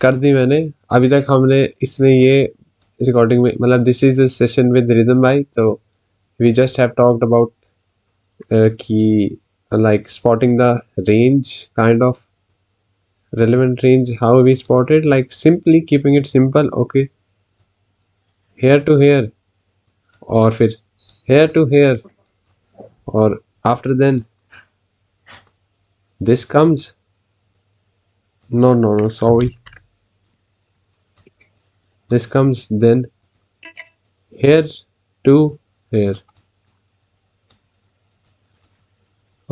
कर दी मैंने। अभी तक हमने इसमें ये रिकॉर्डिंग में मतलब this is a session with Rhythm भाई, तो we just have talked about कि like spotting the range, kind of relevant range, how we spot it, like simply keeping it simple. Okay, here to here, or फिर here to here, or after then this comes, no, sorry, this comes then here to here.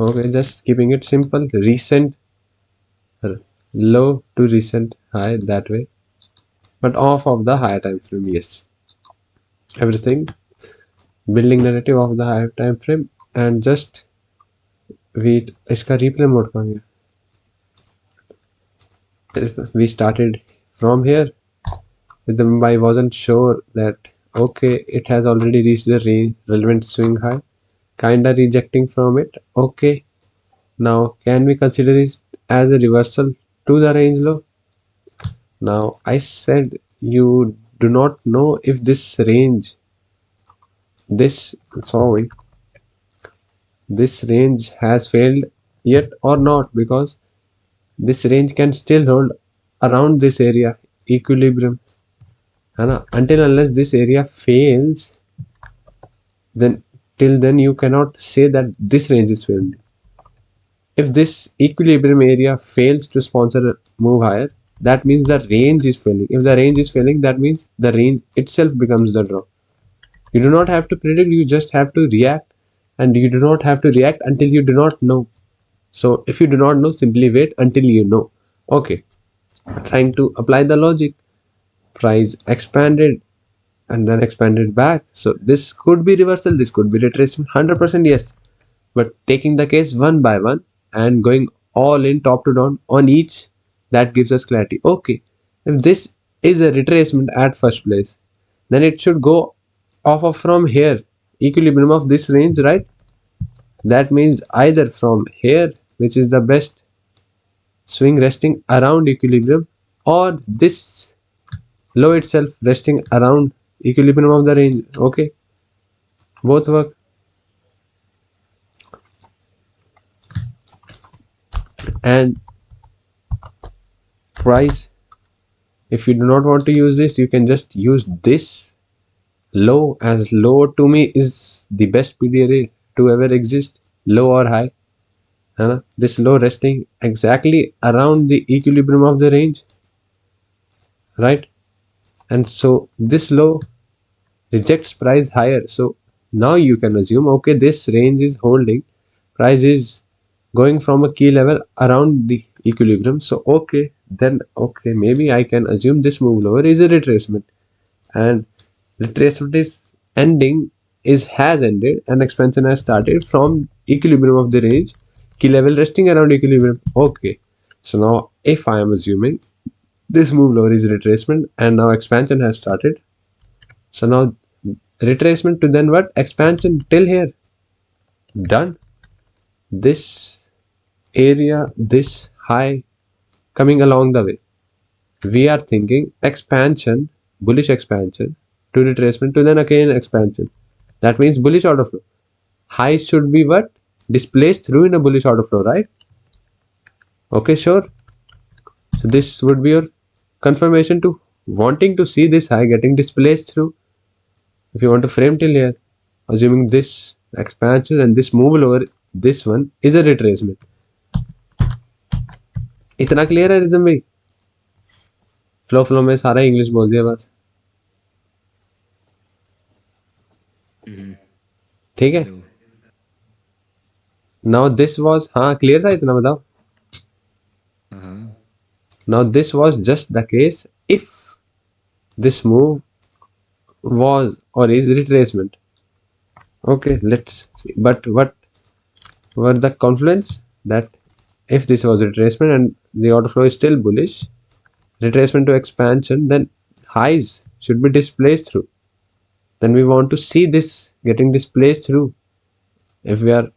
Okay, just keeping it simple. Recent low to recent high, that way, but off of the higher time frame. Yes, everything building narrative of the higher time frame. And just wait, इसका replay mode कहाँ गया? We started from here. I wasn't sure that okay, it has already reached the relevant swing high, kinda rejecting from it. Okay, now can we consider it as a reversal to the range low? Now I said you do not know if this range, this sorry, this range has failed yet or not, because this range can still hold around this area equilibrium, है ना? Until unless this area fails, then till then you cannot say that this range is failed. If this equilibrium area fails to sponsor a move higher, that means the range is failing. If the range is failing, that means the range itself becomes the draw. You do not have to predict, you just have to react, and you do not have to react until you do not know. So if you do not know, simply wait until you know. Okay, trying to apply the logic. Price expanded and then expanded back. So this could be reversal, this could be retracement, 100% yes. But taking the case one by one and going all in top to down on each, that gives us clarity. Okay, if this is a retracement at first place, then it should go off of from here, equilibrium of this range, right? That means either from here, which is the best swing resting around equilibrium, or this low itself resting around equilibrium of the range. Okay, both work. And price, if you do not want to use this, you can just use this low, as low to me is the best PDA to ever exist, low or high. This low resting exactly around the equilibrium of the range, right? And so this low rejects price higher. So now you can assume, okay, this range is holding, price is going from a key level around the equilibrium. So okay, then okay, maybe I can assume this move lower is a retracement, and retracement is ending, is has ended, and expansion has started from equilibrium of the range, key level resting around equilibrium. Okay, so now if I am assuming this move lower is retracement and now expansion has started, so now retracement to then what? Expansion till here. Done. This area, this high coming along the way. We are thinking expansion, bullish expansion to retracement to then again expansion. That means bullish order flow. High should be what? Displaced through in a bullish order flow, right? Okay, sure. So this would be your confirmation to wanting to see this high getting displaced through. If you want to frame till here, assuming this expansion and this move lower, this one is a retracement. इतना clear है rhythm भाई? Flow में सारा English बोल दिया बस, ठीक है? नाउ दिस वाज, हाँ क्लियर था इतना, बताओ. Now this was just the case if this move was or is retracement. Okay, let's see. But what were the confluence? That if this was retracement and the order flow is still bullish, retracement to expansion, then highs should be displaced through. Then we want to see this getting displaced through. If we are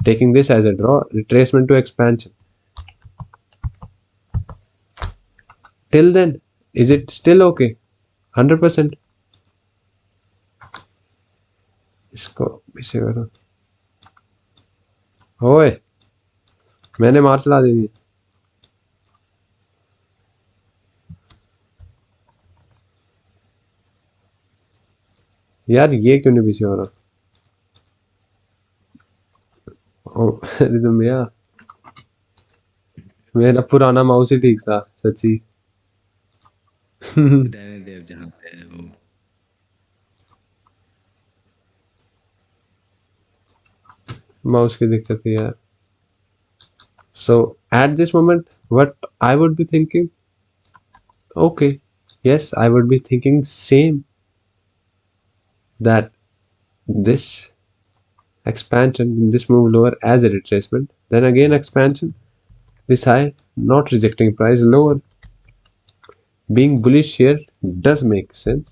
taking this as a draw, retracement to expansion. Till then, Is it still okay? 100%. इसको पीछे करो। ओए, मैंने मार चला दी थी। यार ये क्यों नहीं पीछे हो रहा? ओ, अरे तो मेरा पुराना माउस ही ठीक था सच्ची। रहने दे अब जहाँ पे है वो। माउस की दिक्कत है यार। So at this moment, what I would be thinking, okay, yes, I would be thinking same, that this expansion, this move lower as a retracement, then again expansion, this high, not rejecting price lower. Being bullish here does make sense.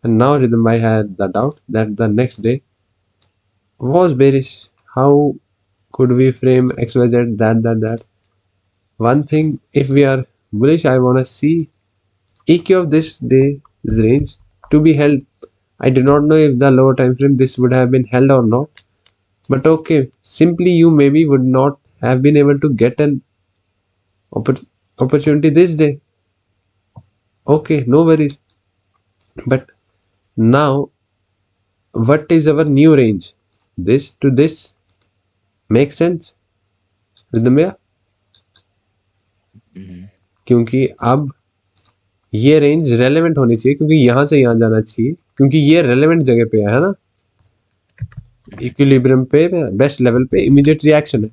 And now Rhythm I had the doubt that the next day was bearish. How could we frame XYZ that? One thing, if we are bullish, I wanna see EQ of this day's range to be held. I do not know if the lower time frame this would have been held or not. But okay, simply you maybe would not have been able to get an opportunity this day. Okay, no worries. But now, what is our new range? This to this makes sense with the Maya? हम्म, क्योंकि अब ये range relevant होनी चाहिए, क्योंकि यहाँ से यहाँ जाना चाहिए, क्योंकि ये रेलेवेंट जगह पे है ना, इक्विलिब्रियम पे, बेस्ट लेवल पे इमीडिएट रिएक्शन है।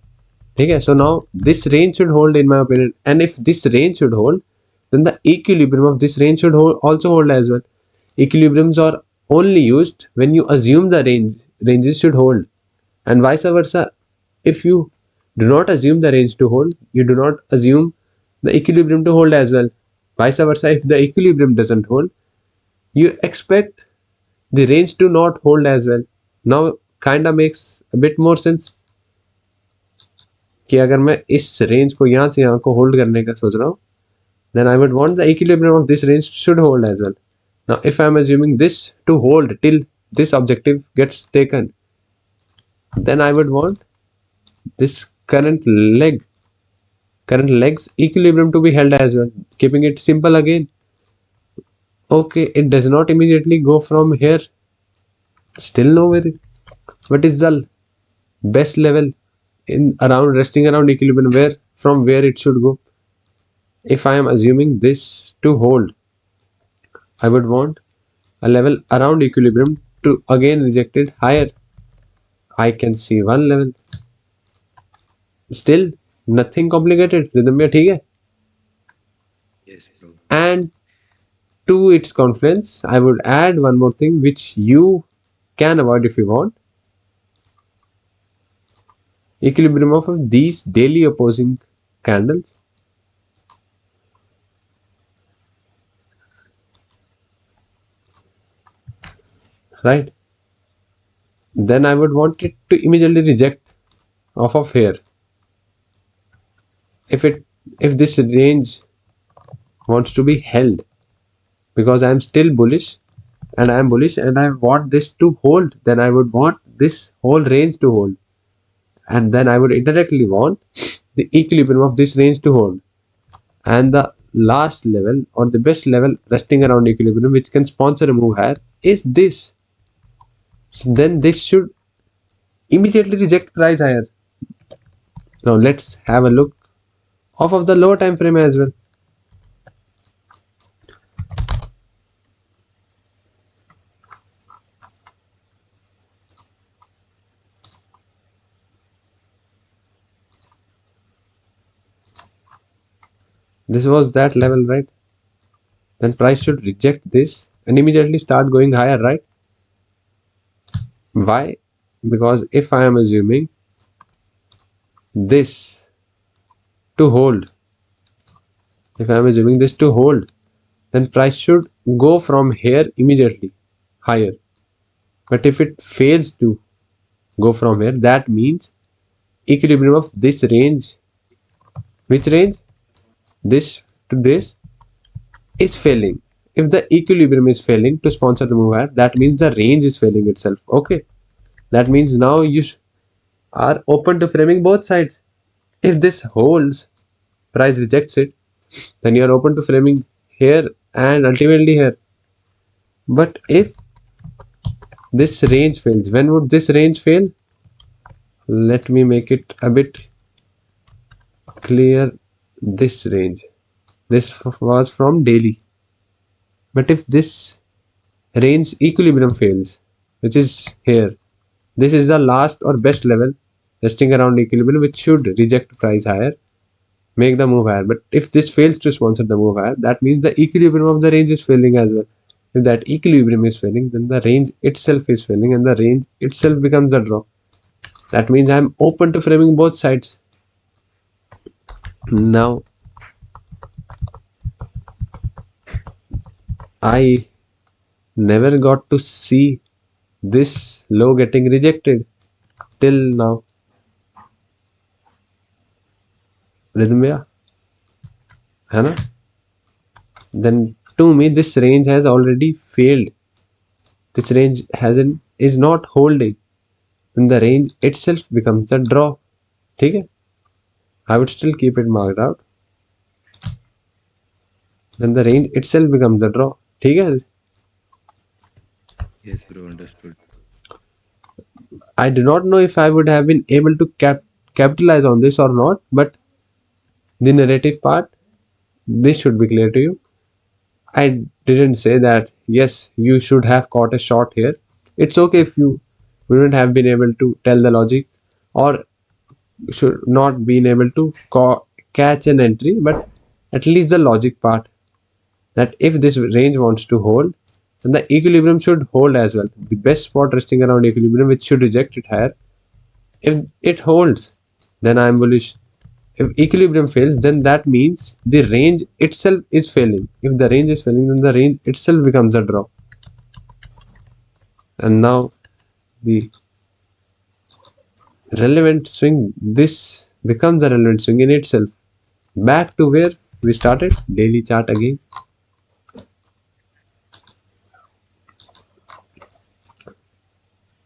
ठीक है, so now this range should hold in my opinion, and if this range should hold, then the equilibrium of this range should also hold as well. Equilibriums are only used when you assume the ranges should hold, and vice versa. If you do not assume the range to hold, you do not assume the equilibrium to hold as well. Vice versa, if the equilibrium doesn't hold, you expect the range to not hold as well. Now kinda makes a bit more sense कि अगर मैं इस range को यहाँ से यहाँ को hold करने का सोच रहा हूँ, then I would want the equilibrium of this range should hold as well. Now if I am assuming this to hold till this objective gets taken, then I would want this current leg's equilibrium to be held as well. Keeping it simple again, okay, it does not immediately go from here, still nowhere. What is the best level in around resting around equilibrium, where from where it should go? If I am assuming this to hold, I would want a level around equilibrium to again reject it higher. I can see one level. Still nothing complicated. Rhythm में ठीक है. yes bro. And to its confluence, I would add one more thing which you can avoid if you want. Equilibrium of these daily opposing candles. Right? Then I would want it to immediately reject off of here. If this range wants to be held, because I am still bullish and I am bullish and I want this to hold, then I would want this whole range to hold, and then I would indirectly want the equilibrium of this range to hold, and the last level or the best level resting around equilibrium which can sponsor a move higher is this. So then this should immediately reject price higher. Now let's have a look off of the lower time frame as well. This was that level, right? Then price should reject this and immediately start going higher, right? Why? Because if I am assuming this to hold, if I am assuming this to hold, then price should go from here immediately higher. But if it fails to go from here, that means equilibrium of this range. Which range? This to this is failing. If the equilibrium is failing to sponsor the move higher, that means the range is failing itself. Okay, that means now you are open to framing both sides. If this holds, price rejects it, then you are open to framing here and ultimately here. But if this range fails, when would this range fail? Let me make it a bit clear. This range, this was from daily. But if this range equilibrium fails, which is here, this is the last or best level resting around equilibrium, which should reject price higher, make the move higher. But if this fails to sponsor the move higher, that means the equilibrium of the range is failing as well. If that equilibrium is failing, then the range itself is failing and the range itself becomes a draw. That means I'm open to framing both sides. Now I never got to see this low getting rejected till now. Rhythm में है ना? Then to me this range has already failed. This range hasn't is not holding. Then the range itself becomes a draw. ठीक है? I would still keep it marked out. Then the range itself becomes a draw. ठीक है? Yes, bro, understood. I do not know if I would have been able to capitalize on this or not, but the narrative part, this should be clear to you. I didn't say that, yes, you should have caught a shot here. It's okay if you wouldn't have been able to tell the logic or should not been able to catch an entry, but at least the logic part that if this range wants to hold, then the equilibrium should hold as well. The best spot resting around equilibrium, which should reject it higher. If it holds, then I am bullish. If equilibrium fails, then that means the range itself is failing. If the range is failing, then the range itself becomes a draw. And now the relevant swing, this becomes a relevant swing in itself. Back to where we started, daily chart again.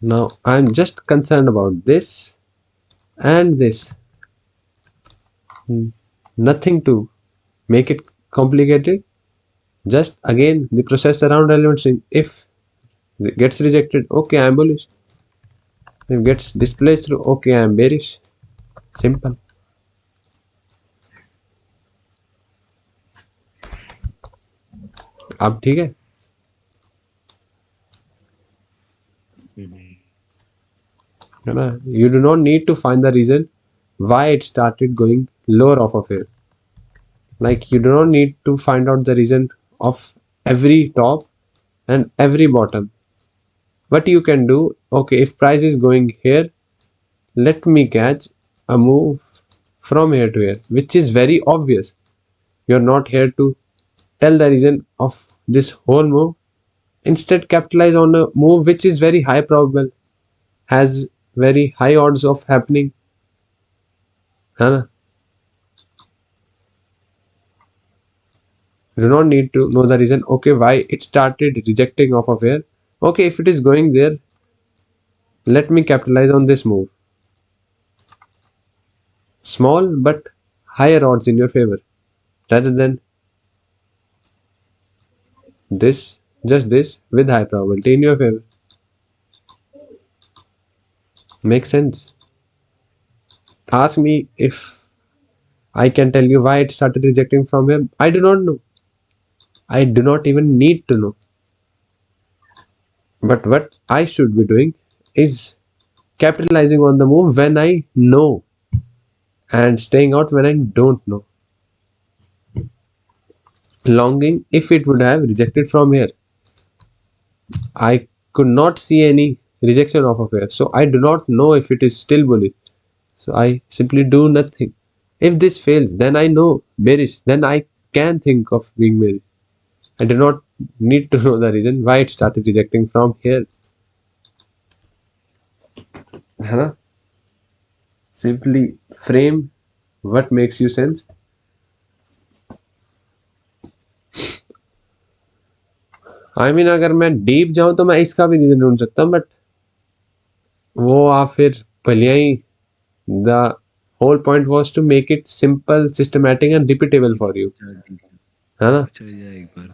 Now I'm just concerned about this and this. Nothing to make it complicated. Just again the process around relevant swing. If it gets rejected, okay, I'm bullish. If it gets displaced through, okay, I'm bearish. Simple. अब ठीक है Mhm. ना? You do not need to find the reason why it started going lower off of here. Like you do not need to find out the reason of every top and every bottom. What you can do, okay, if price is going here, let me catch a move from here to here, which is very obvious. You're not here to tell the reason of this whole move. Instead, capitalize on a move which is very high probable, has very high odds of happening. है ना? You do not need to know the reason, okay, why it started rejecting off of here. Okay, if it is going there, let me capitalize on this move. Small but higher odds in your favor rather than this, just this with high probability in your favor. Makes sense. Ask me if I can tell you why it started rejecting from here. I do not know. I do not even need to know. But what I should be doing is capitalizing on the move when I know and staying out when I don't know. Longing if it would have rejected from here. I could not see any rejection off of here. So I do not know if it is still bullish. So I simply do nothing. If this fails, then I know bearish. Then I can think of being bearish. I do not need to know the reason why it started rejecting from here. है ना? Simply frame what makes you sense. I mean अगर मैं deep जाऊं तो मैं इसका भी reason ढूंढ सकता हूँ, बट वो आप फिर भले ही the whole point was to make it simple, systematic and repeatable deep, for you, अच्छा डीप, है ना? अच्छा जा एक बार।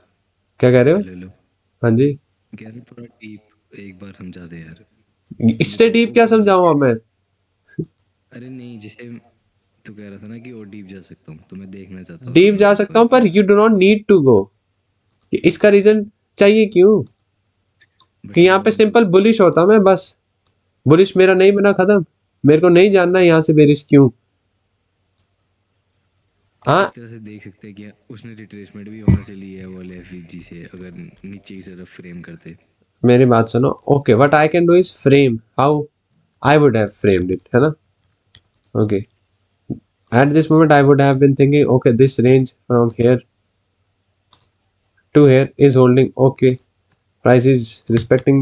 क्या कह रहे हो? Hello hello. हाँ जी। कह रहे थोड़ा डीप एक बार समझा दे यार। मुझे इससे तो डीप क्या ओपन हो समझाऊंगा जाता है। मैं? अरे नहीं, जैसे तू कह रहा था ना कि और डीप जा सकता हूँ, तो मैं देखना चाहता हूँ डीप समझ जा में सकता पर। हूँ पर you do not need to go. इसका रीजन चाहिए क्यों? कि बट यहाँ पे हम। सिंपल बुलिश होता मैं बस। बुलिश मेरा नहीं बना खत्म। मेरे को नहीं जानना यहाँ से बेरिश क्यों। तो हाँ, एक तरह से देख सकते हैं कि उसने रिट्रेसमेंट भी वहां से ली है वो एफ से, अगर नीचे की तरफ फ्रेम करते। मेरी बात सुनो। Okay, what I can do is frame how I would have framed it, है ना? Okay, at this moment I would have been thinking, okay, this range from here to here is holding. Okay, price is respecting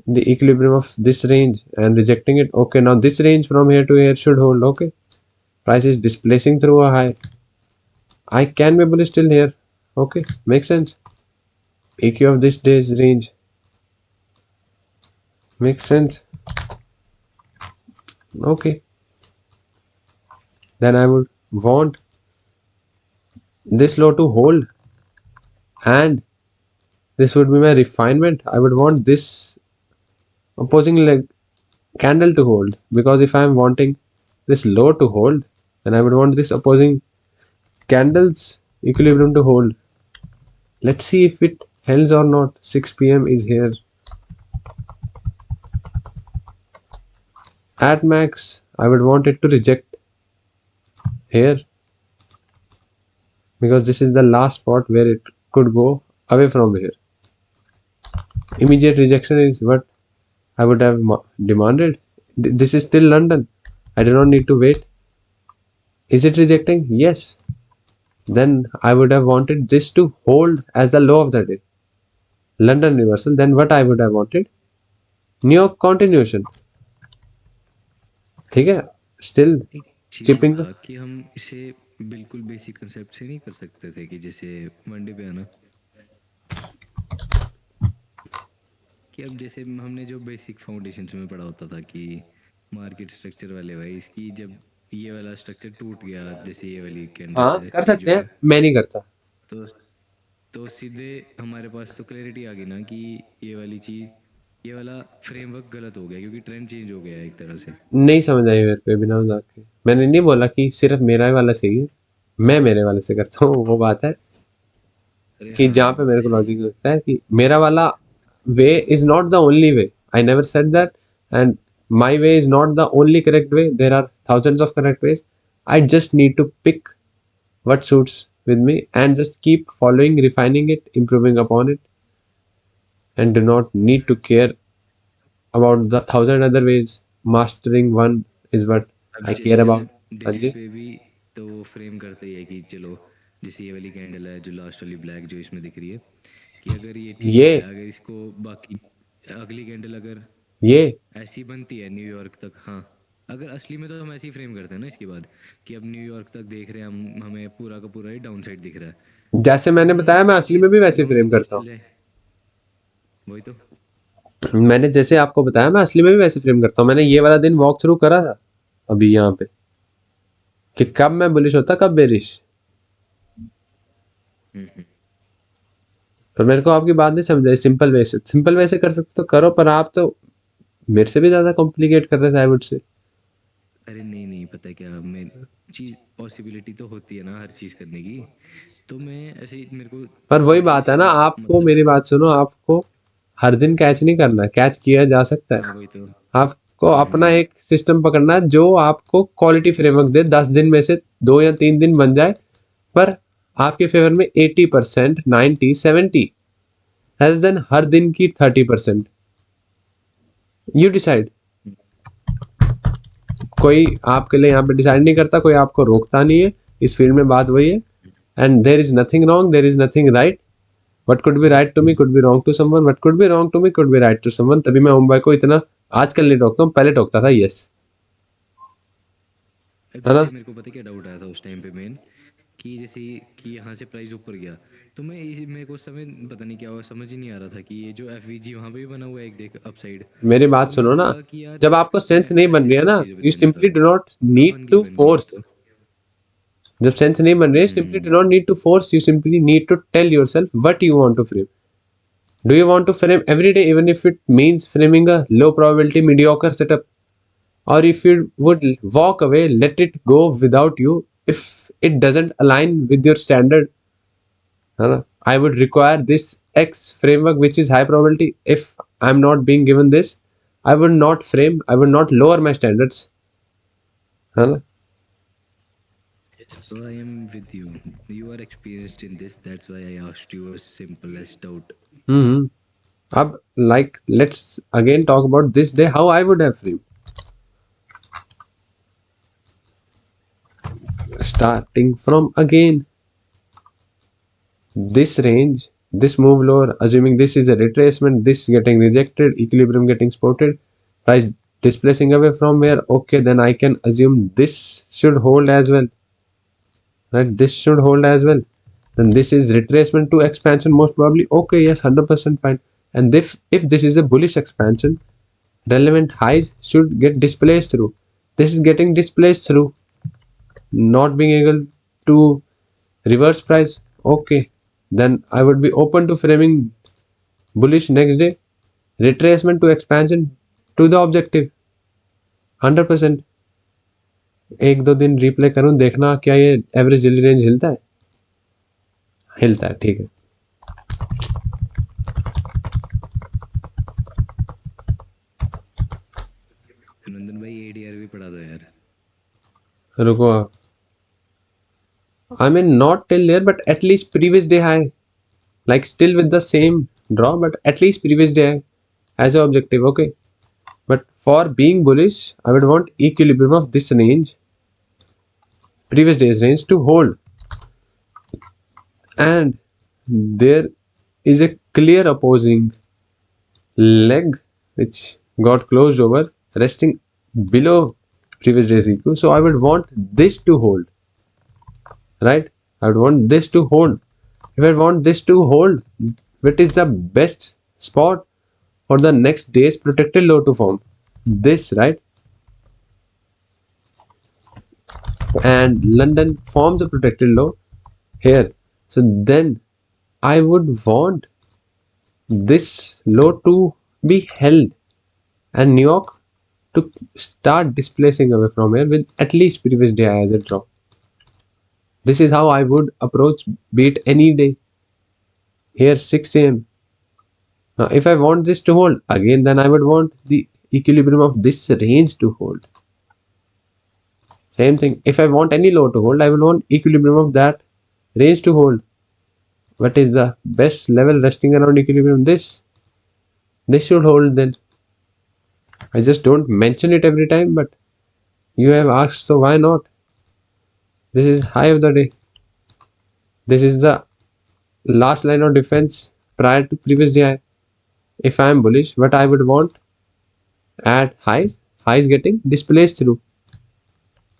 the equilibrium of this range and rejecting it. Okay, now this range from here to here should hold. Okay, price is displacing through a high. I can be bullish still here. Okay, makes sense. EQ of this day's range makes sense. Okay, then I would want this low to hold, and this would be my refinement. I would want this opposing leg candle to hold, because if I am wanting this low to hold, then I would want this opposing candles equilibrium to hold. Let's see if it holds or not. 6 p.m. is here. At max, I would want it to reject here, because this is the last spot where it could go away from here. Immediate rejection is what I would have demanded. This is still London. I do not need to wait. Is it rejecting? Yes. Then I would have wanted this to hold as the low of the day. London reversal. Then what I would have wanted? New York continuation. ठीक है? Still एक चीज keeping the. था कि हम इसे बिल्कुल basic concept से नहीं कर सकते थे, कि जैसे वनडे पे है ना, कि अब जैसे हमने जो बेसिक फाउंडेशन में पढ़ा होता था कि मार्केट स्ट्रक्चर वाले भाई, इसकी जब ये वाला स्ट्रक्चर टूट गया, जैसे ये वाली कैंडल्स हाँ, है कर ये सकते जो हैं, है, मैं नहीं करता। तो सीधे हमारे पास तो क्लैरिटी आ गई ना कि ये वाली चीज़, ये वाला फ्रेमवर्क गलत हो गया क्योंकि ट्रेंड चेंज हो गया है एक तरह से। नहीं समझ आई मेरे पे बिना मजाक के। मैंने नहीं बोला कि सिर्फ मेरा वाला सही है। मैं मेरे वाले से करता हूँ, वो बात है अरे कि जहाँ पे हाँ मेरे को जैसे। लॉजिक लगता है कि मेरा वाला way is not the only way. I never said that, and my way is not the only correct way. There are thousands of correct ways. I just need to pick what suits with me and just keep following, refining it, improving upon it, and do not need to care about the thousand other ways. Mastering one is what अब I care जैसे about. हम हाँ daily जी। पे भी तो वो frame करते ही है कि चलो, जैसे ये वाली कैंडल है जो लास्ट वाली ब्लैक जो इसमें दिख रही है, कि अगर ये ठीक ये है, अगर इसको बाकी अगली कैंडल अगर ये ऐसी बनती है न्यूयॉर्क तक, हाँ, अगर असली में तो हम ऐसे ही फ्रेम करते हैं ना इसके बाद, कि अब न्यूयॉर्क तक देख रहे हैं हम, हमें पूरा का पूरा ही डाउन साइड दिख रहा है, जैसे तो मैंने हम बताया, मैं असली सीधे में भी वैसे लॉन्ग फ्रेम में करता चल हूँ। जाए। वही तो। मैंने जैसे आपको बताया, मैं असली में भी वैसे फ्रेम करता हूँ। मैंने ये वाला दिन वॉक थ्रू करा था अभी यहाँ पे, कि कब मैं बुलिश होता, कब बेरिश। हम्म। पर मेरे को आपकी बात नहीं समझ आई। सिंपल वे से, सिंपल वे से कर सकते तो करो, पर आप तो मेरे से भी ज्यादा कॉम्प्लिकेट कर रहे थे, आई वुड से। अरे नहीं नहीं, पता है क्या, मैं चीज़ पॉसिबिलिटी तो होती है ना हर चीज़ करने की, तो मैं ऐसे ही, मेरे को पर वही कोई बात चीज़ है ना, आपको मतलब। मेरी बात सुनो, आपको हर दिन कैच नहीं करना। कैच किया जा सकता है। हाँ वही तो। आपको अपना हम्म। एक सिस्टम पकड़ना है जो आपको क्वालिटी फ्रेमवर्क दे। 10 दिन में से 2 या 3 दिन बन जाए, पर आपके फेवर में 80%, 90, 70, rather देन हर दिन की 30%। You decide. कोई आपके लिए यहाँ पे डिसाइड नहीं करता, कोई आपको रोकता नहीं है। इस फील्ड में बात वही है। And there is nothing wrong, there is nothing right. What could be right to me could be wrong to someone, what could be wrong to me could be right to someone. तभी मैं मुंबई को इतना आजकल नहीं टोकता हूँ, पहले टोकता था। Yes, अब है ना? जैसे मेरे को पता है क्या डाउट आया था उस टाइम पे मेन, कि जैसे कि यहाँ से प्राइस ऊपर गया, तो मेरे को समय पता नहीं क्या हुआ, समझ ही नहीं आ रहा था कि ये जो एफ वी जी वहाँ पे भी बना हुआ है एक, देख अपसाइड। मेरी तो बात मेरे सुनो को ना, लगा कि यार जब आपको सेंस नहीं बन ऐसे रही है ना, चीज़ों पे यू ध्यान सिंपली देता डू नॉट नीड बन गई टू बन गई अब फोर्स। तो। जब सेंस नहीं बन रही है, simply do not need to force, you simply need to tell yourself what you want to frame. Do you want to frame every day, even if it means framing a low probability mediocre setup? Or if you would walk away, let it go without you if it doesn't align with your standard? I would require this X framework, which is high probability. If I'm not being given this, I would not frame, I would not lower my standards. है ना? Yes, bro, I am with you. You are experienced in this. That's why I asked you a simplest doubt. Mm-hmm. Like, let's again talk about this day, how I would have framed. Starting from again this range, this move lower, assuming this is a retracement, this getting rejected, equilibrium getting spotted, price displacing away from where, okay, then I can assume this should hold as well, right? This should hold as well. Then this is retracement to expansion, most probably, okay, yes, 100% fine. And if this is a bullish expansion, relevant highs should get displaced through. This is getting displaced through, not being able to reverse price, okay, then I would be open to framing bullish next day, retracement to expansion to the objective 100%. एक दो दिन replay करूं, देखना क्या ये average daily range हिलता है, हिलता है, ठीक है. नंदन भाई एडीआर भी पढ़ा दो यार. रुको, I mean not till there, but at least previous day high, like still with the same draw, but at least previous day high as an objective, okay. But for being bullish, I would want equilibrium of this range, previous day's range, to hold, and there is a clear opposing leg which got closed over, resting below previous day's eq, so I would want this to hold, right? I would want this to hold. If I want this to hold, what is the best spot for the next day's protected low to form? This, right? And London forms a protected low here, so then I would want this low to be held and New York to start displacing away from here with at least previous day as a drop. This is how I would approach beat any day. Here 6 a.m. Now if I want this to hold again, then I would want the equilibrium of this range to hold. Same thing. If I want any low to hold, I will want equilibrium of that range to hold. What is the best level resting around equilibrium? This should hold then. I just don't mention it every time, but you have asked, so why not? This is high of the day. This is the last line of defense prior to previous day high. If I am bullish, what I would want at highs getting displaced through.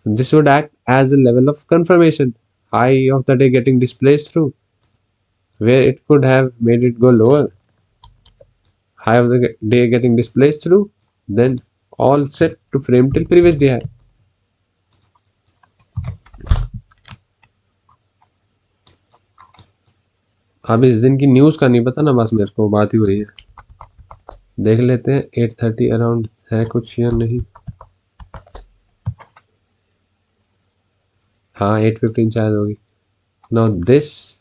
This would act as a level of confirmation. High of the day getting displaced through, where it could have made it go lower. High of the day getting displaced through, then all set to frame till previous day high. अब इस दिन की news का नहीं पता ना, बस मेरे को बात ही वही है. देख लेते हैं 8:30 अराउंड है कुछ या नहीं. हाँ 8:15 शायद होगी. Now this,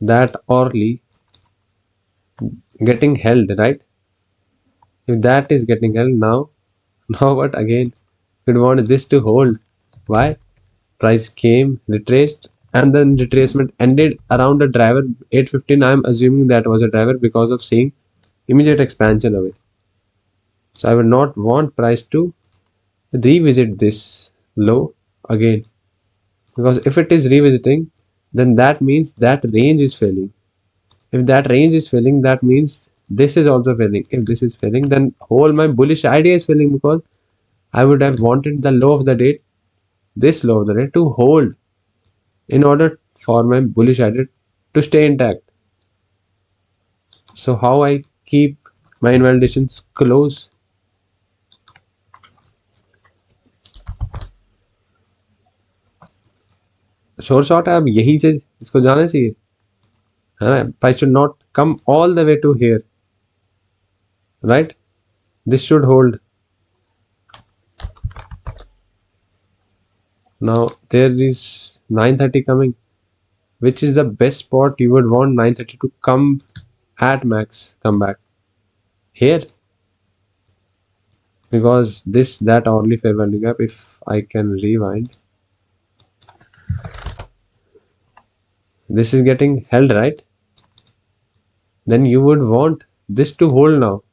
that orally getting held, right? If that is getting held now what again? You'd want this to hold. Why? Price came, retraced, and then retracement ended around a driver 8:15. I'm assuming that was a driver because of seeing immediate expansion away. So I would not want price to revisit this low again, because if it is revisiting, then that means that range is failing. If that range is failing, that means this is also failing. If this is failing, then whole my bullish idea is failing, because I would have wanted the low of the day, this low of the day, to hold. in order for my bullish idea to stay intact. So how I keep my invalidations close? शोर shot है, अब यहीं से इसको जाना चाहिए, है ना? I should not come all the way to here, right? This should hold. Now there is 930 coming. Which is the best spot you would want 930 to come at max, come back? Here, because this that hourly fair value gap, if I can rewind, this is getting held, right? Then you would want this to hold now.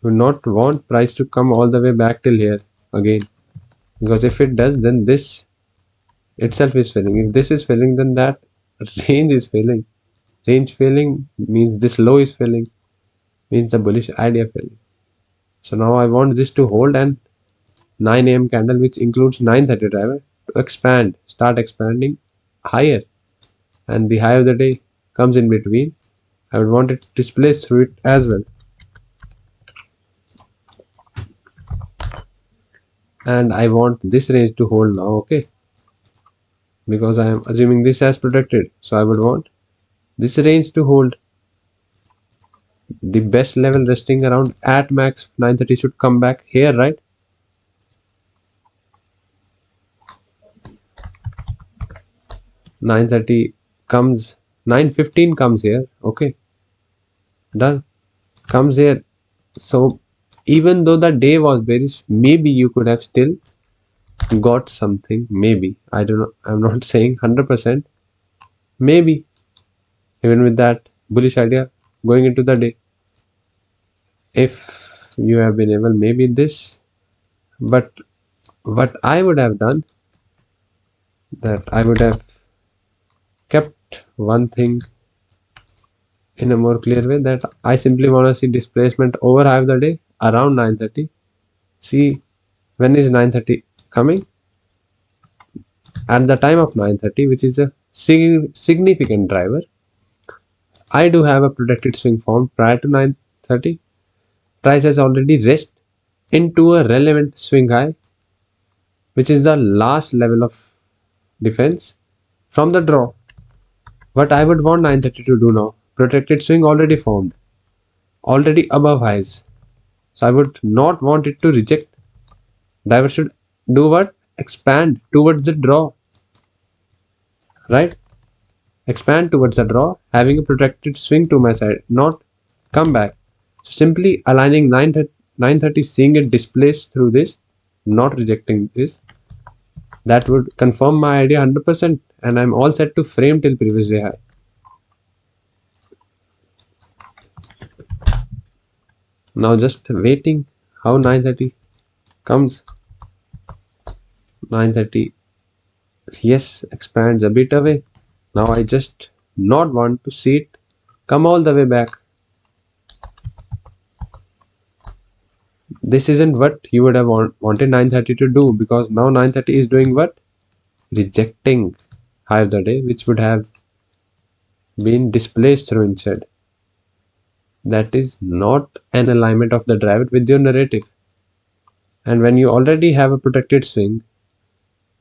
You would not want price to come all the way back till here again, because if it does, then this itself is failing. If this is failing, then that range is failing. Range failing means this low is failing, means the bullish idea failing. So now I want this to hold, and 9 a.m. candle, which includes 930 driver, to expand, start expanding higher, and the high of the day comes in between. I would want it to displace through it as well, and I want this range to hold now, okay, because I am assuming this as protected. So I would want this range to hold. The best level resting around at max 930 should come back here, right? $930 comes, 915 comes here, okay, done, comes here. So even though the day was bearish, maybe you could have still got something, maybe, I don't know, I'm not saying 100%, maybe even with that bullish idea going into the day, if you have been able, maybe this. But what I would have done, that I would have kept one thing in a more clear way, that I simply want to see displacement over high of the day around 930. See, when is 930 coming? At the time of 930, which is a significant driver. I do have a protected swing formed prior to 930. Price has already rest into a relevant swing high, which is the last level of defense from the draw. What I would want 930 to do now, protected swing already formed, already above highs. So I would not want it to reject. Driver should do what? Expand towards the draw, right? Expand towards the draw, having a protected swing to my side, not come back. So simply aligning 930, seeing it displaced through this, not rejecting this, that would confirm my idea 100%, and I'm all set to frame till previous day high. Now just waiting how 930 comes. 930, yes, expands a bit away. Now I just not want to see it come all the way back. This isn't what you would have wanted 930 to do, because now 930 is doing what? Rejecting high of the day, which would have been displaced through instead. That is not an alignment of the driver with your narrative. And when you already have a protected swing,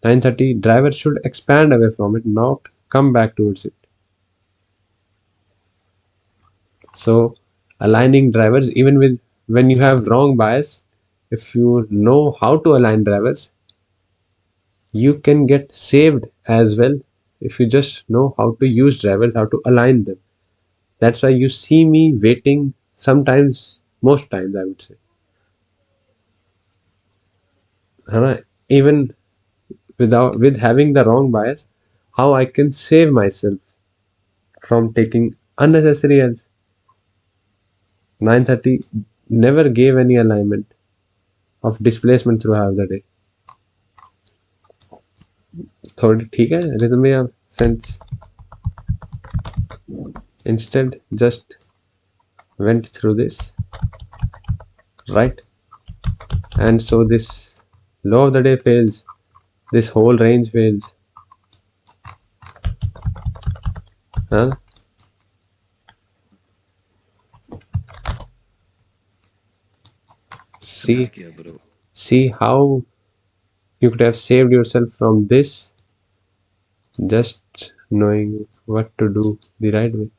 930 driver should expand away from it, not come back towards it. So aligning drivers, even with when you have wrong bias, if you know how to align drivers, you can get saved as well if you just know how to use drivers, how to align them. That's why you see me waiting sometimes, most times I would say. Even with having the wrong bias, how I can save myself from taking unnecessary L's. 930 never gave any alignment of displacement through half the day. थोड़ी ठीक है rhythm या sense. Instead just went through this, right? And so this low of the day fails, this whole range fails, है ना? समझ See, गया bro. see how you could have saved yourself from this just knowing what to do the right way.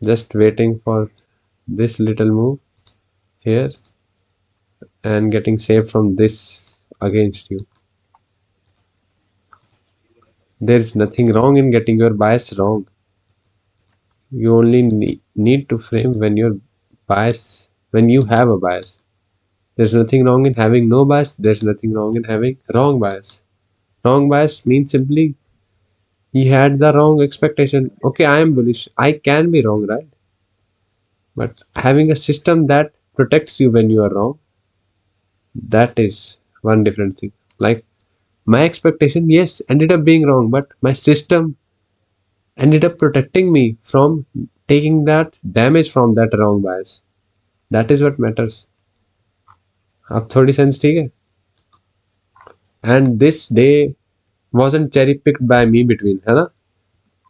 Just waiting for this little move here and getting saved from this against you. There is nothing wrong in getting your bias wrong. You only need to frame when your bias, when you have a bias. There's nothing wrong in having no bias. There's nothing wrong in having wrong bias. Wrong bias means simply he had the wrong expectation. Okay, I am bullish. I can be wrong, right? But having a system that protects you when you are wrong, that is one different thing. Like my expectation, yes, ended up being wrong, but my system ended up protecting me from taking that damage from that wrong bias. That is what matters. अब थोड़ी sense ठीक है? And this day wasn't cherry picked by me between, है ना?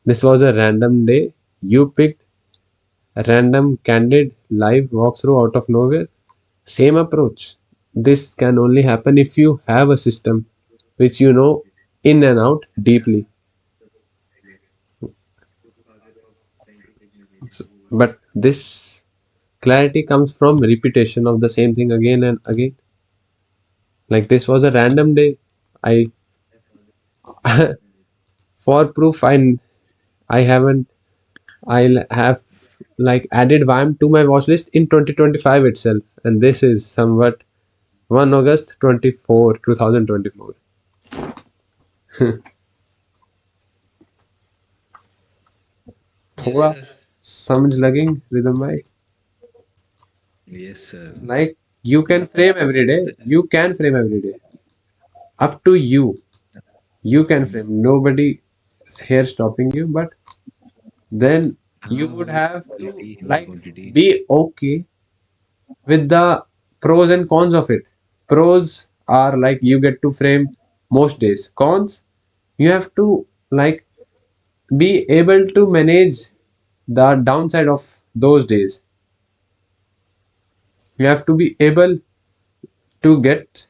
This was a random day. You picked a random candid live walkthrough out of nowhere. Same approach. This can only happen if you have a system which you know in and out deeply. But this clarity comes from repetition of the same thing again and again. Like this was a random day. I for proof I haven't I'll have like added VIME to my watch list in 2025 itself, and this is somewhat 1 August 24 2024. Yes थोड़ा sir. समझ लगेंगे rhythm भाई. Yes sir. Like you can frame every day. You can frame every day. Up to you. You can hmm, frame. Nobody is here stopping you, but then you हाँ would वो have to quality नहीं like quantity. be okay with the pros and cons of it. Pros are like you get to frame most days. Cons, you have to like be able to manage the downside of those days. You have to be able to get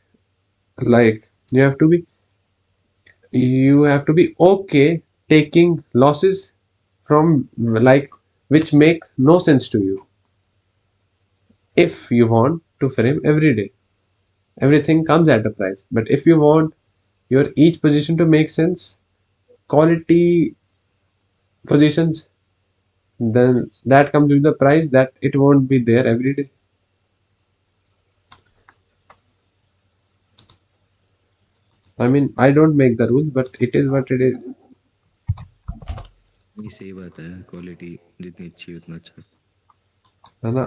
like you have to be okay taking losses from like which make no sense to you if you want to frame every day. Everything comes at a price. But if you want your each position to make sense, quality positions, then that comes with the price that it won't be there every day. I mean, I don't make the rules, but it is what it is. नहीं सही बात है, quality जितनी अच्छी उतना अच्छा।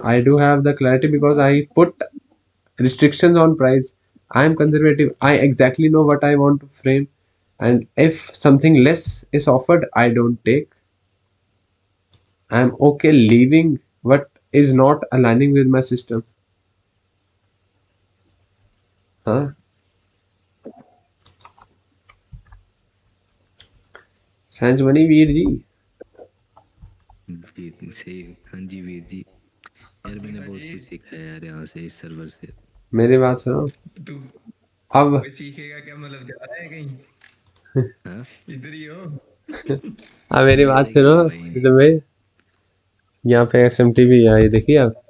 I do have the clarity because I put restrictions on price. I am conservative. I exactly know what I want to frame. And if something less is offered, I don't take. I am okay leaving what is not aligning with my system. हाँ, संजमनी वीर जी. वीर सही। हाँ जी वीर जी। यार मैंने बहुत कुछ सीखा है यार यहाँ से, इस सर्वर से। मेरी बात सुनो. तू अब कोई सीखेगा क्या, मतलब जा रहा है कहीं? हाँ इधर ही हो। अब मेरी बात ऐसे सुनो. कैसे भाई? तो मैं यहाँ पे SMT भी है, ये देखिए आप.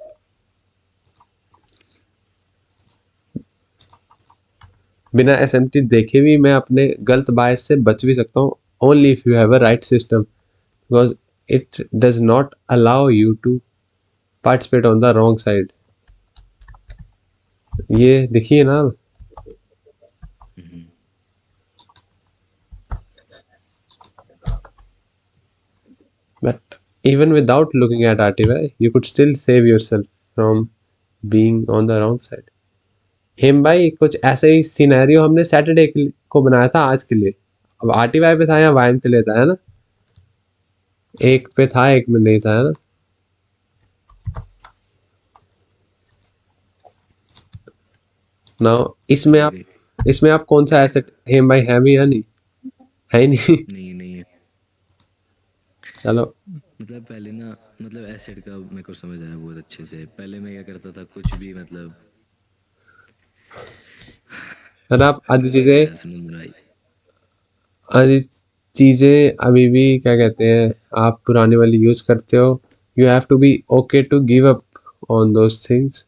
बिना SMT देखे भी मैं अपने गलत बायस से बच भी सकता हूँ. Only if you have a right system, because it does not allow you to participate on the wrong side. ये देखिए ना. हम्म, But even without looking at RTY, you could still save yourself from being on the wrong side. हेम भाई कुछ ऐसे ही scenario हमने Saturday को बनाया था आज के लिए. अब RTY पे था या वाइम के लिए था, है ना? एक पे था, एक में नहीं था, है ना? नाउ हाँ जी भाई। इसमें आप कौन सा एसेट हेम भाई है भी या नहीं? है ही नहीं। नहीं नहीं है। चलो। मतलब पहले ना, मतलब एसिड का मेरे को समझ आया बहुत अच्छे से। पहले मैं क्या करता था, कुछ भी मतलब पर आप आधी बोलो चीजें, यार सुनिंदर भाई। आधी चीजें अभी भी क्या कहते हैं, आप पुराने वाली यूज करते हो, you have to be okay to give up on those things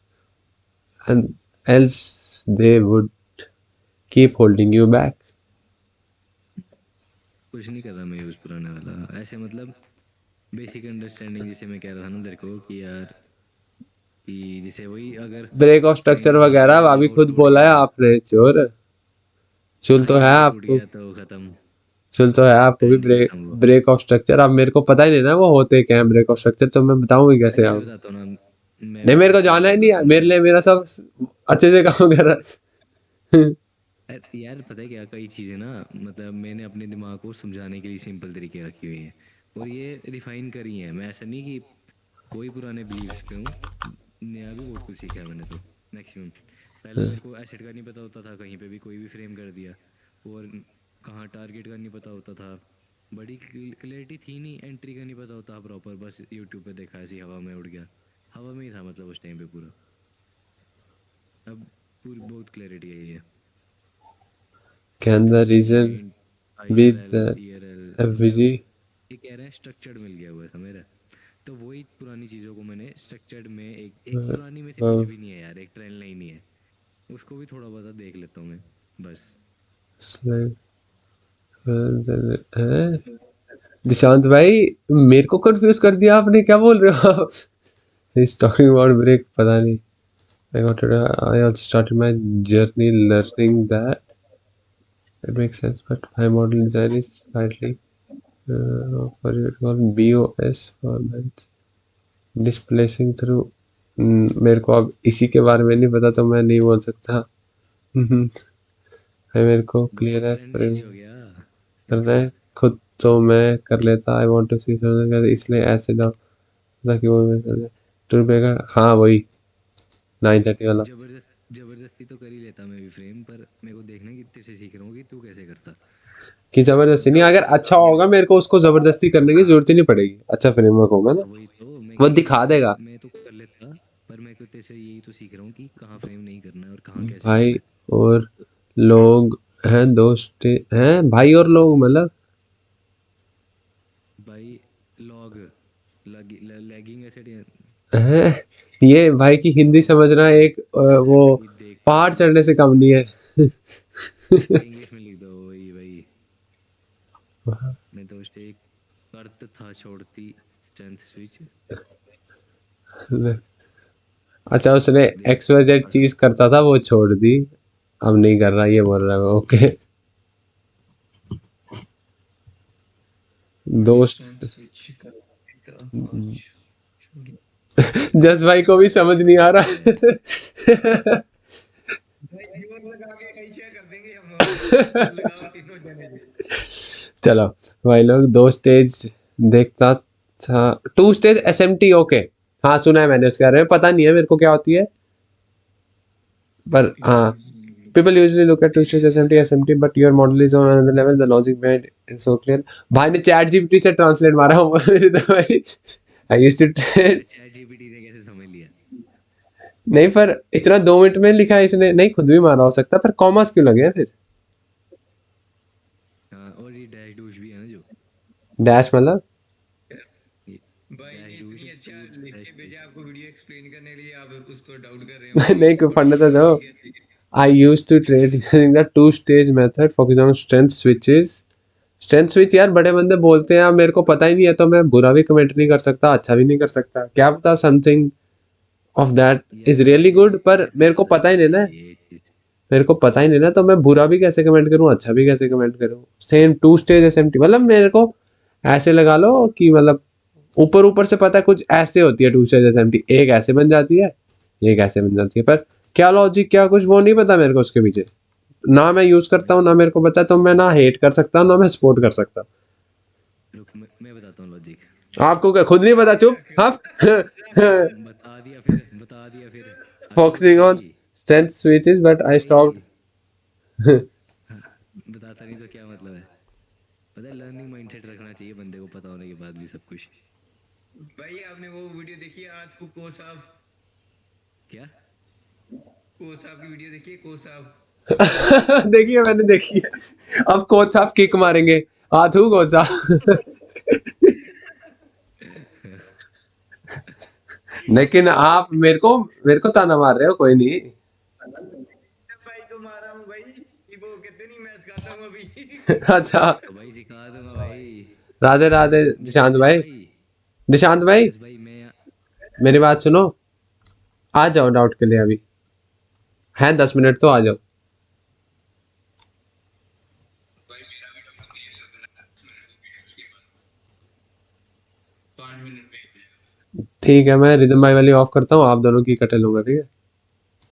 and else they would keep holding you back. कुछ नहीं कर रहा मैं यूज़ पुराने वाला, ऐसे मतलब बेसिक अंडरस्टैंडिंग जिसे मैं कह रहा था ना तेरे को कि यार, कि जैसे वही अगर ब्रेक ऑफ स्ट्रक्चर फ्रेम वहाँ पे वगैरह अगर अभी वो खुद टूट बोला है गया, आपने, चोर। चुल तो भाई है वो टूट आपको, गया तो ख़त्म। चुल तो है आपको भी। एंड ही ब्रेक ख़त्म वो। ब्रेक ऑफ स्ट्रक्चर अब मेरे को पता ही नहीं ना वो होते क्या है ब्रेक ऑफ स्ट्रक्चर, तो मैं बताऊंगी कैसे अरे मैं आप। बताता हूँ ना, मैं नहीं, भी मेरे को प्रोसीजर जाना ही नहीं है, बताता हूँ मेरे तेरा। लिए मेरा सब अच्छे से काम कर रहा है। अरे यार पता है क्या, कई चीज़ें ना मतलब मैंने अपने दिमाग को समझाने के लिए सिंपल तरीके रखी हुई हैं, और ये रिफाइन करी हैं। मैं ऐसा नहीं कि वही पुराने बिलीव्स पे हूँ, नया भी बहुत कुछ सीखा है मैंने तो। मैक्सिमम पहले मेरे को एसिड का नहीं पता होता था, कहीं पे भी कोई भी फ्रेम कर दिया। और कहाँ टारगेट का नहीं पता होता था, बड़ी क्लैरिटी थी नहीं। एंट्री का नहीं पता होता प्रॉपर, बस यूट्यूब पे देखा, ऐसी हवा में उड़ गया। हवा में ही था मतलब उस टाइम पे पूरा। अब पूरी बहुत क्लैरिटी आई है। Can the touch reason point, I B R L, that T R L, FVG. मतलब ये कह रहे हैं स्ट्रक्चर्ड मिल गया हुआ है, समझ रहा है। तो वही पुरानी चीज़ों को मैंने स्ट्रक्चर्ड में, एक एक पुरानी में से कुछ भी नहीं है यार, एक ट्रेन लाइन नहीं है, उसको भी थोड़ा बहुत देख लेता हूँ मैं, बस। निशांत भाई, मेरे को कंफ्यूज कर दिया आपने, क्या बोल रहे हो आप? He's talking about break, पता नहीं। I also started my journey learning that it makes sense, but my model design is slightly for you to call BOS format displacing through। मेरे को अब इसी के बारे में नहीं पता, तो मैं नहीं बोल सकता। है, मेरे को भाई क्लियर है ट्रेंड चेंज फ्रेम हो गया, करना सिंपल। है खुद, तो मैं कर लेता। I want to see something, इसलिए ऐसे ना ताकि वो टूर ब्रेकर, हाँ वही 930 वाला। जबरदस्ती तो कर ही लेता मैं भी फ्रेम, पर मेरे को देखना है कि तेरे से सीख रहा हूँ कि तू कैसे करता। कि जबरदस्ती नहीं, अगर अच्छा होगा मेरे को उसको जबरदस्ती करने की जरूरत ही नहीं पड़ेगी, अच्छा फ्रेमवर्क होगा ना, तो वही तो मैं वो कह रहा हूँ कि दिखा देगा। मैं तो कर लेता, पर मैं को तेरे से यही तो सीख रहा हूँ कि कहाँ फ्रेम नहीं करना है और कहाँ कैसे भाई करना है। और लोग हैं, दोस्त हैं भाई, और लोग मतलब भाई लॉग, लैगिंग एसिड, हैं। ये भाई की हिंदी समझना एक वो अरे देख तो पहाड़ इंग्लिश चढ़ने में से लिख कम दो, नहीं है। अरे इंग्लिश में लिख दो वही भाई। मैं तो उस एक अर्थ था छोड़ती स्ट्रेंथ स्विच, अच्छा, उसने देख एक्स वाई जेड अर्थ। चीज करता था, वो छोड़ दी, अब नहीं कर रहा, ये बोल रहा है वो, ओके। वही दोस्त। स्ट्रेंथ स्विच का आज छोड़। जस भाई को भी समझ नहीं आ रहा। भाई जोर लगा के कहीं शेयर कर देंगे हम, जोर लगाओ तीनों जने जी। चलो, भाई लोग दो स्टेज देखता था, टू स्टेज एसएमटी, ओके। हाँ, सुना है मैंने उसके बारे में, पता नहीं है मेरे को क्या होती है, पर पीपल हाँ। Usually look People usually look at two at stage SMT, SMT, but your model is on another level. The logic behind it is so clear. भाई ने चैट जीपीटी से ट्रांसलेट मारा हूँ मेरे तो भाई। I used to. अरे ChatGPT ने कैसे समझ लिया। नहीं, पर इतना 2 मिनट में लिखा है इसने, नहीं खुद भी मारा हो सकता, पर कॉमास क्यों लगे हैं फिर? हाँ, और ये डैश डूश भी है ना जो, डैश मतलब? ये भाई डैश ने डूश इतनी अच्छा टू लिख डैश के टू। भेजा आपको वीडियो एक्सप्लेन करने के लिए, आप उसको डाउट कर रहे हैं भाई। नहीं, कोई पढ़ने तो दो। ठीक है। I used to trade using the two stage method, focus on strength switches। Strength switch यार बड़े बंदे बोलते हैं, अब मेरे को पता ही नहीं है, तो मैं बुरा भी कमेंट नहीं कर सकता, अच्छा भी नहीं कर सकता, क्या पता समथिंग ऑफ दैट इज यार रियली ये गुड, पर मेरे को मेरे को पता पता ही है नहीं ना। ये चीज। मेरे को पता ही नहीं ना, तो मैं बुरा भी कैसे कमेंट करूं, अच्छा भी कैसे कमेंट करूं। सेम टू स्टेज एसएमटी मतलब मेरे को ऐसे लगा लो कि मतलब ऊपर ऊपर से पता है कुछ ऐसे होती है टू स्टेज एसएमटी, एक ऐसे बन जाती है, एक ऐसे बन जाती है, पर क्या लॉजिक, क्या कुछ वो नहीं पता मेरे को उसके पीछे, ना मैं यूज करता भाई हूँ, ना मेरे को पता, तो मैं ना हेट कर सकता हूँ, ना मैं सपोर्ट कर सकता। रुक, मैं बताता हूँ लॉजिक। आपको क्या खुद नहीं पता, चुप आप। बता दिया फिर, अभी रुक फोकसिंग ऑन भाई। स्ट्रेंथ स्विचेस बट आई भाई स्टॉप्ड। हाँ, बताता नहीं तो क्या मतलब है। पता है लर्निंग माइंडसेट रखना चाहिए बंदे को, पता होने के बाद भी सब कुछ। भाई आपने वो वीडियो देखी है आज को साहब? क्या? साहब की वीडियो देखी है साहब? देखिए मैंने देखी है। अब कोच साहब किक मारेंगे, आधू कोच साहब। लेकिन आप मेरे को ताना मार रहे हो, कोई नहीं। भाई को मारा हूँ भाई, कि वो कहते नहीं मैं सिखाता हूँ अभी। अच्छा। तो भाई सिखा दूंगा भाई। राधे राधे निशांत यस भाई। भाई। निशांत भाई यस भाई मैं। मेरी बात सुनो, आ जाओ डाउट के लिए, अभी हैं 10 मिनट तो आ जाओ। भाई मेरा भी डाउट क्लियर कर देना 10 मिनट में, उसके बाद 5 मिनट में। ठीक है, मैं रिदम भाई वाली ऑफ करता हूँ, आप दोनों की कटे लूंगा, ठीक है।